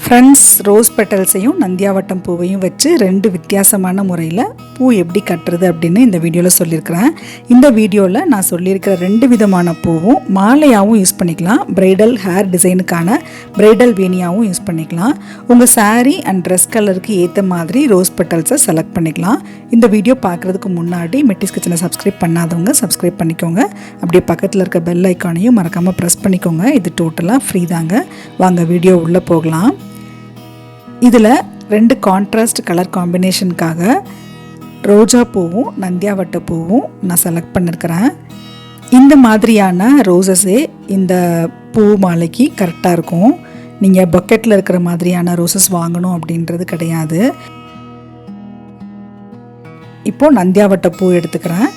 Friends, rose பெட்டல்ஸையும் நந்தியாவட்டம் பூவையும் வச்சு 2 வித்தியாசமான முறையில் பூ எப்படி கட்டுறது அப்படின்னு இந்த வீடியோவில் சொல்லியிருக்கிறேன். இந்த வீடியோவில் நான் சொல்லியிருக்கிற 2 விதமான பூவும் மாலையாகவும் யூஸ் பண்ணிக்கலாம், பிரைடல் ஹேர் டிசைனுக்கான பிரைடல் வேணியாகவும் யூஸ் பண்ணிக்கலாம். உங்கள் சாரீ அண்ட் ட்ரெஸ் கலருக்கு ஏற்ற மாதிரி ரோஸ் பெட்டல்ஸை செலக்ட் பண்ணிக்கலாம். இந்த வீடியோ பார்க்குறதுக்கு முன்னாடி METTYZ கிச்சனை சப்ஸ்கிரைப் பண்ணாதவங்க சப்ஸ்கிரைப் பண்ணிக்கோங்க. அப்படியே பக்கத்தில் இருக்க பெல் ஐக்கானையும் மறக்காமல் ப்ரெஸ் பண்ணிக்கோங்க. இது டோட்டலாக ஃப்ரீ தாங்க. வாங்க வீடியோ உள்ளே போகலாம். இதில் 2 கான்ட்ராஸ்ட் கலர் காம்பினேஷனுக்காக ரோஜா பூவும் நந்தியாவட்ட பூவும் நான் செலக்ட் பண்ணியிருக்கிறேன். இந்த மாதிரியான ரோசஸே இந்த பூ மாலைக்கு கரெக்டாக இருக்கும். நீங்கள் பக்கெட்டில் இருக்கிற மாதிரியான ரோசஸ் வாங்கணும் அப்படின்றது கிடையாது. இப்போது நந்தியாவட்ட பூ எடுத்துக்கிறேன்.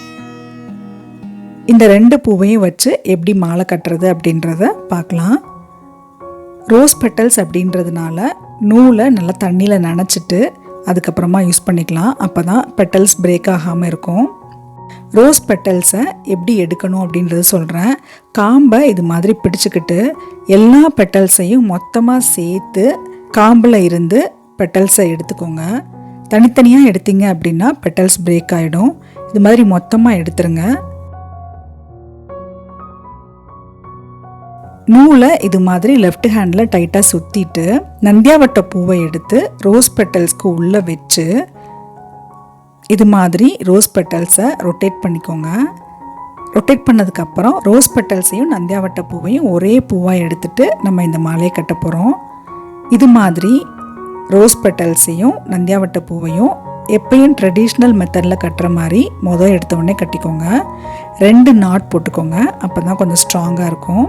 இந்த 2 பூவையும் வச்சு எப்படி மாலை கட்டுறது அப்படின்றத பார்க்கலாம். ரோஸ் பெட்டல்ஸ் அப்படின்றதுனால நூலை நல்லா தண்ணியில் நனைச்சிட்டு அதுக்கப்புறமா யூஸ் பண்ணிக்கலாம். அப்போ தான் பெட்டல்ஸ் பிரேக் ஆகாமல் இருக்கும். ரோஸ் பெட்டல்ஸை எப்படி எடுக்கணும் அப்படின்றது சொல்கிறேன். காம்பை இது மாதிரி பிடிச்சிக்கிட்டு எல்லா பெட்டல்ஸையும் மொத்தமாக சேர்த்து காம்பில் இருந்து பெட்டல்ஸை எடுத்துக்கோங்க. தனித்தனியாக எடுத்தீங்க அப்படின்னா பெட்டல்ஸ் பிரேக் ஆகிடும். இது மாதிரி மொத்தமாக எடுத்துருங்க. நூலை இது மாதிரி லெஃப்ட் ஹேண்டில் டைட்டாக சுற்றிட்டு நந்தியாவட்ட பூவை எடுத்து ரோஸ் பெட்டல்ஸ்க்கு உள்ளே வச்சு இது மாதிரி ரோஸ் பெட்டல்ஸை ரொட்டேட் பண்ணிக்கோங்க. ரொட்டேட் பண்ணதுக்கப்புறம் ரோஸ் பெட்டல்ஸையும் நந்தியாவட்ட பூவையும் ஒரே பூவாக எடுத்துகிட்டு நம்ம இந்த மாலையை கட்ட போகிறோம். இது மாதிரி ரோஸ் பெட்டல்ஸையும் நந்தியாவட்ட பூவையும் எப்பயும் ட்ரெடிஷ்னல் மெத்தடில் கட்டுற மாதிரி எடுத்த உடனே கட்டிக்கோங்க. 2 நாட் போட்டுக்கோங்க. அப்போ தான் கொஞ்சம் ஸ்ட்ராங்காக இருக்கும்.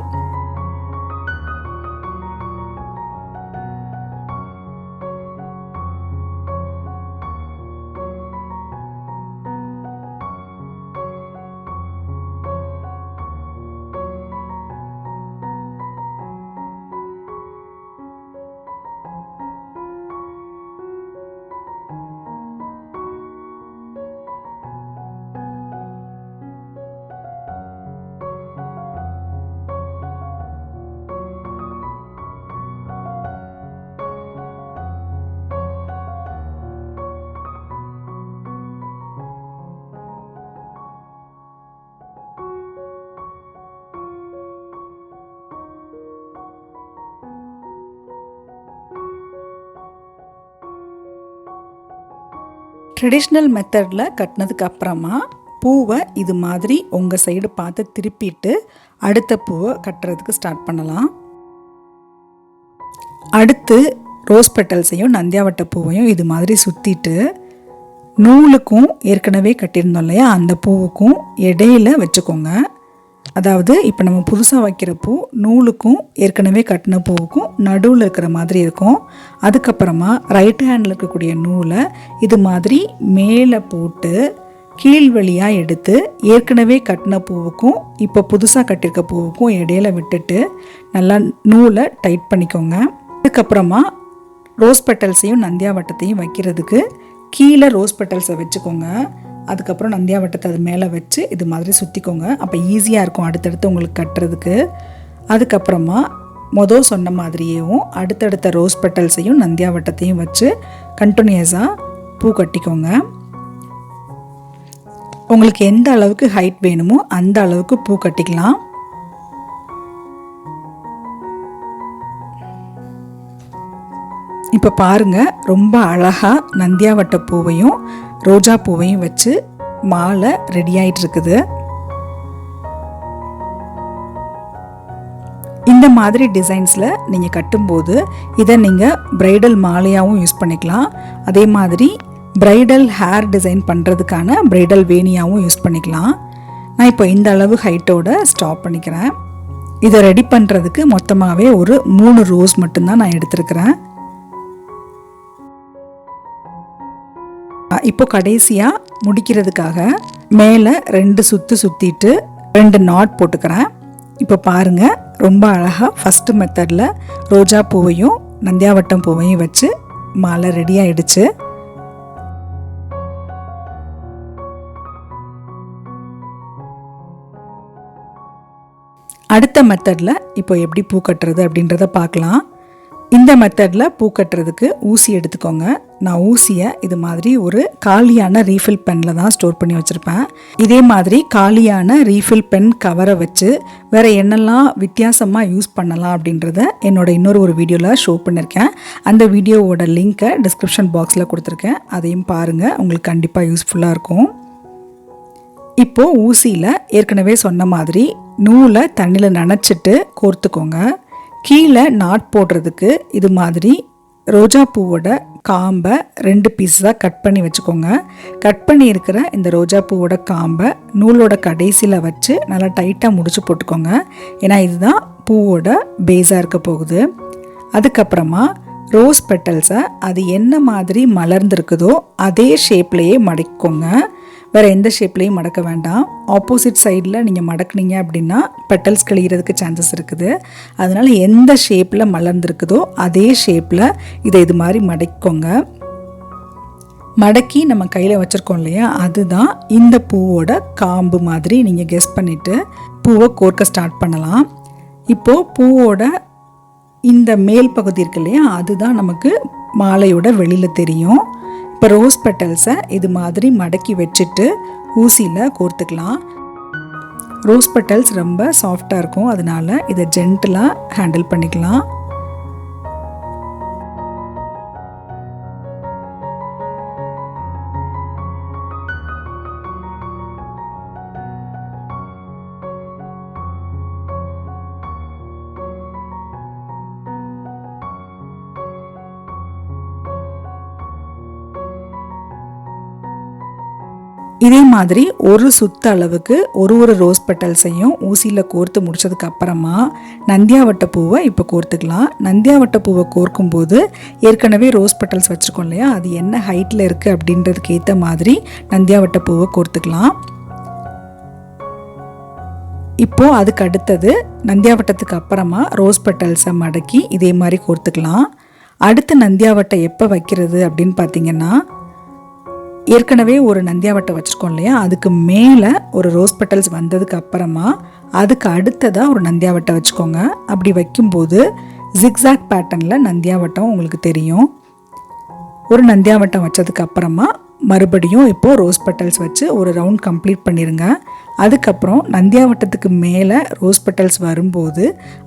ட்ரெடிஷ்னல் மெத்தடில் கட்டினதுக்கு அப்புறமா பூவை இது மாதிரி உங்கள் சைடு பார்த்து திருப்பிட்டு அடுத்த பூவை கட்டுறதுக்கு ஸ்டார்ட் பண்ணலாம். அடுத்து ரோஸ் பெட்டல்ஸையும் நந்தியாவட்ட பூவையும் இது மாதிரி சுற்றிட்டு நூலுக்கும் ஏற்கனவே கட்டியிருந்தோம் இல்லையா, அந்த பூவுக்கும் இடையில வச்சுக்கோங்க. அதாவது இப்போ நம்ம புதுசாக வைக்கிற பூ நூலுக்கும் ஏற்கனவே கட்டின பூவுக்கும் நடுவில் இருக்கிற மாதிரி இருக்கும். அதுக்கப்புறமா ரைட் ஹேண்டில் இருக்கக்கூடிய நூலை இது மாதிரி மேலே போட்டு கீழ் வழியாக எடுத்து ஏற்கனவே கட்டின பூவுக்கும் இப்போ புதுசாக கட்டியிருக்க பூவுக்கும் இடையில விட்டுட்டு நல்லா நூலை டைட் பண்ணிக்கோங்க. அதுக்கப்புறமா ரோஸ் பெட்டல்ஸையும் நந்தியாவட்டத்தையும் வைக்கிறதுக்கு கீழே ரோஸ் பெட்டல்ஸை வச்சுக்கோங்க. அதுக்கப்புறம் நந்தியாவட்டத்தை அது மேலே வச்சு இது மாதிரி சுற்றிக்கோங்க. அப்போ ஈஸியாக இருக்கும் அடுத்தடுத்து உங்களுக்கு கட்டுறதுக்கு. அதுக்கப்புறமா சொன்ன மாதிரியேவும் அடுத்தடுத்த ரோஸ் பெட்டல்ஸையும் நந்தியாவட்டத்தையும் வச்சு கண்டினியூஸாக பூ கட்டிக்கோங்க. உங்களுக்கு எந்த அளவுக்கு ஹைட் வேணுமோ அந்த அளவுக்கு பூ கட்டிக்கலாம். இப்போ பாருங்கள், ரொம்ப அழகாக நந்தியாவட்ட பூவையும் ரோஜா பூவையும் வச்சு மாலை ரெடி ஆகிட்டு இருக்குது. இந்த மாதிரி டிசைன்ஸில் நீங்கள் கட்டும்போது இதை நீங்கள் பிரைடல் மாலையாகவும் யூஸ் பண்ணிக்கலாம். அதே மாதிரி பிரைடல் ஹேர் டிசைன் பண்ணுறதுக்கான பிரைடல் வேணியாகவும் யூஸ் பண்ணிக்கலாம். நான் இப்போ இந்த அளவு ஹைட்டோட ஸ்டாப் பண்ணிக்கிறேன். இதை ரெடி பண்ணுறதுக்கு மொத்தமாகவே ஒரு 3 ரோஸ் மட்டும்தான் நான் எடுத்துருக்கிறேன். இப்போ கடைசியாக முடிக்கிறதுக்காக மேலே 2 சுற்று சுற்றிட்டு 2 நாட் போட்டுக்கிறேன். இப்போ பாருங்கள், ரொம்ப அழகாக ஃபஸ்ட்டு மெத்தடில் ரோஜா பூவையும் நந்தியாவட்டம் பூவையும் வச்சு மாலை ரெடி ஆகிடுச்சு. அடுத்த மெத்தடில் இப்போ எப்படி பூ கட்டுறது அப்படின்றத பார்க்கலாம். இந்த மெத்தடில் பூ கட்டுறதுக்கு ஊசி எடுத்துக்கோங்க. நான் ஊசியை இது மாதிரி ஒரு காலியான ரீஃபில் பெனில் தான் ஸ்டோர் பண்ணி வச்சுருப்பேன். இதே மாதிரி காலியான ரீஃபில் பென் கவரை வச்சு வேறு என்னெல்லாம் வித்தியாசமாக யூஸ் பண்ணலாம் அப்படின்றத என்னோட இன்னொரு வீடியோவில் ஷோ பண்ணியிருக்கேன். அந்த வீடியோவோட லிங்க்கை டிஸ்கிரிப்ஷன் பாக்ஸில் கொடுத்துருக்கேன். அதையும் பாருங்கள், உங்களுக்கு கண்டிப்பாக யூஸ்ஃபுல்லாக இருக்கும். இப்போது ஊசியில் ஏற்கனவே சொன்ன மாதிரி நூலை தண்ணியில் நனைச்சிட்டு கோர்த்துக்கோங்க. கீழே நாட் போடுறதுக்கு இது மாதிரி ரோஜா பூவோட காம்பை 2 பீஸாக கட் பண்ணி வச்சுக்கோங்க. கட் பண்ணி இருக்கிற இந்த ரோஜா பூவோட காம்பை நூலோட கடைசியில் வச்சு நல்லா டைட்டாக முடிச்சு போட்டுக்கோங்க. ஏன்னா இதுதான் பூவோட பேஸாக இருக்க போகுது. அதுக்கப்புறமா ரோஸ் பெட்டல்ஸை அது என்ன மாதிரி மலர்ந்துருக்குதோ அதே ஷேப்லேயே மடக்கிக்கோங்க. வேறு எந்த ஷேப்லேயும் மடக்க வேண்டாம். ஆப்போசிட் சைடில் நீங்கள் மடக்குனீங்க அப்படின்னா பெட்டல்ஸ் கிழிகிறதுக்கு சான்சஸ் இருக்குது. அதனால் எந்த ஷேப்பில் மலர்ந்துருக்குதோ அதே ஷேப்பில் இதை இது மாதிரி மடக்கிக்கோங்க. மடக்கி நம்ம கையில் வச்சுருக்கோம் இல்லையா, அதுதான் இந்த பூவோட காம்பு மாதிரி நீங்கள் கெஸ் பண்ணிவிட்டு பூவை கோர்க்க ஸ்டார்ட் பண்ணலாம். இப்போது பூவோட இந்த மேல் பகுதி இருக்கு இல்லையா, அதுதான் நமக்கு மாலையோட வெளியில் தெரியும். இப்போ ரோஸ் பெட்டல்ஸை இது மாதிரி மடக்கி வச்சுட்டு ஊசியில் கோர்த்துக்கலாம். ரோஸ் பெட்டல்ஸ் ரொம்ப சாஃப்டாக இருக்கும், அதனால் இதை ஜென்டிலாக ஹேண்டில் பண்ணிக்கலாம். இதே மாதிரி ஒரு சுத்த அளவுக்கு ஒரு ரோஸ் பெட்டல்ஸையும் ஊசியில் கோர்த்து முடிச்சதுக்கு அப்புறமா நந்தியாவட்ட பூவை இப்போ கோர்த்துக்கலாம். நந்தியாவட்ட பூவை கோர்க்கும்போது ஏற்கனவே ரோஸ் பெட்டல்ஸ் வச்சுருக்கோம் இல்லையா, அது என்ன ஹைட்டில் இருக்குது அப்படின்றதுக்கு ஏற்ற மாதிரி நந்தியாவட்ட பூவை கோர்த்துக்கலாம். இப்போது அதுக்கு அடுத்தது நந்தியாவட்டத்துக்கு அப்புறமா ரோஸ் பெட்டல்ஸை மடக்கி இதே மாதிரி கோர்த்துக்கலாம். அடுத்த நந்தியாவட்டை எப்போ வைக்கிறது அப்படின்னு பார்த்தீங்கன்னா, ஏற்கனவே ஒரு நந்தியாவட்டை வச்சுருக்கோம் இல்லையா, அதுக்கு மேலே ஒரு ரோஸ் பெட்டல்ஸ் வந்ததுக்கு அப்புறமா அதுக்கு அடுத்ததாக ஒரு நந்தியாவட்டை வச்சுக்கோங்க. அப்படி வைக்கும்போது ஜிக்ஸாக் பேட்டர்னில் நந்தியாவட்டம் உங்களுக்கு தெரியும். ஒரு நந்தியாவட்டம் வச்சதுக்கு அப்புறமா மறுபடியும் இப்போது ரோஸ் பெட்டல்ஸ் வச்சு ஒரு ரவுண்ட் கம்ப்ளீட் பண்ணிடுங்க. அதுக்கப்புறம் நந்தியாவட்டத்துக்கு மேலே ரோஸ் பெட்டல்ஸ் வரும்போது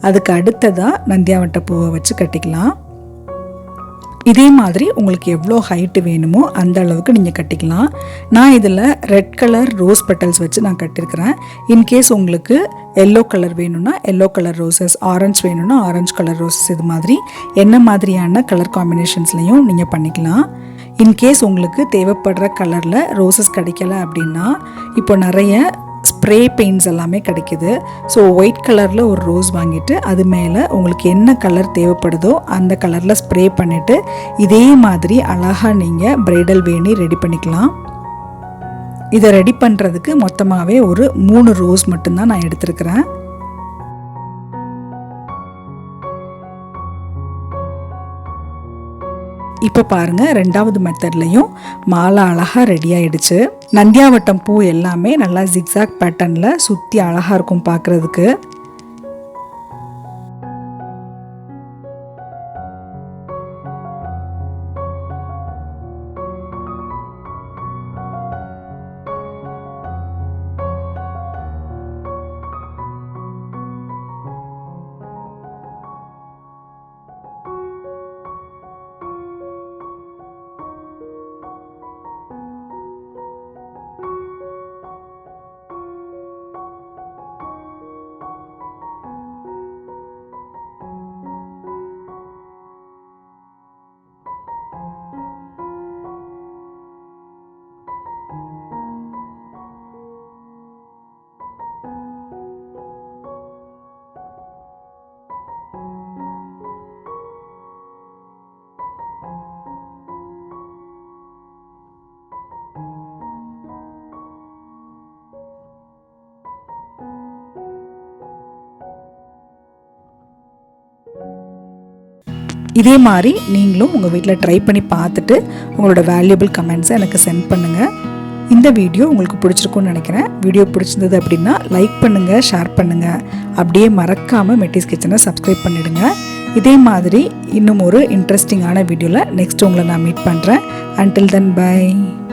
அதுக்கு அடுத்ததாக நந்தியாவட்ட பூவை வச்சு கட்டிக்கலாம். இதே மாதிரி உங்களுக்கு எவ்வளோ ஹைட்டு வேணுமோ அந்த அளவுக்கு நீங்கள் கட்டிக்கலாம். நான் இதில் ரெட் கலர் ரோஸ் பெட்டல்ஸ் வச்சு நான் கட்டியிருக்கிறேன். இன்கேஸ் உங்களுக்கு எல்லோ கலர் வேணும்னா எல்லோ கலர் ரோசஸ், ஆரஞ்சு வேணும்னா ஆரஞ்சு கலர் ரோசஸ், இது மாதிரி என்ன மாதிரியான கலர் காம்பினேஷன்ஸ்லையும் நீங்கள் பண்ணிக்கலாம். இன்கேஸ் உங்களுக்கு தேவைப்படுற கலரில் ரோசஸ் கிடைக்கல அப்படின்னா இப்போ நிறைய ஸ்ப்ரே பெயிண்ட்ஸ் எல்லாமே கிடைக்குது. ஸோ ஒயிட் கலரில் ஒரு ரோஸ் வாங்கிட்டு அது மேலே உங்களுக்கு என்ன கலர் தேவைப்படுதோ அந்த கலரில் ஸ்ப்ரே பண்ணிவிட்டு இதே மாதிரி அழகாக நீங்கள் பிரைடல் வேணி ரெடி பண்ணிக்கலாம். இதை ரெடி பண்ணுறதுக்கு மொத்தமாகவே ஒரு 3 ரோஸ் மட்டும்தான் நான் எடுத்துருக்கிறேன். இப்போ பாருங்கள், 2வது மெத்தட்லையும் மாலை அழகாக ரெடி ஆகிடுச்சு. நந்தியாவட்டம் பூ எல்லாமே நல்லா ஜிக்ஸாக் பேட்டர்னில் சுற்றி அழகாக இருக்கும் பார்க்குறதுக்கு. இதே மாதிரி நீங்களும் உங்கள் வீட்டில் ட்ரை பண்ணி பார்த்துட்டு உங்களோட வேல்யூபிள் கமெண்ட்ஸை எனக்கு சென்ட் பண்ணுங்கள். இந்த வீடியோ உங்களுக்கு பிடிச்சிருக்குன்னு நினைக்கிறேன். வீடியோ பிடிச்சிருந்தது அப்படின்னா லைக் பண்ணுங்கள், ஷேர் பண்ணுங்கள். அப்படியே மறக்காமல் மெட்டிஸ் கிச்சனை சப்ஸ்கிரைப் பண்ணிவிடுங்க. இதே மாதிரி இன்னும் ஒரு இன்ட்ரெஸ்டிங்கான வீடியோவில் நெக்ஸ்ட் உங்களை நான் மீட் பண்ணுறேன். Until then, bye.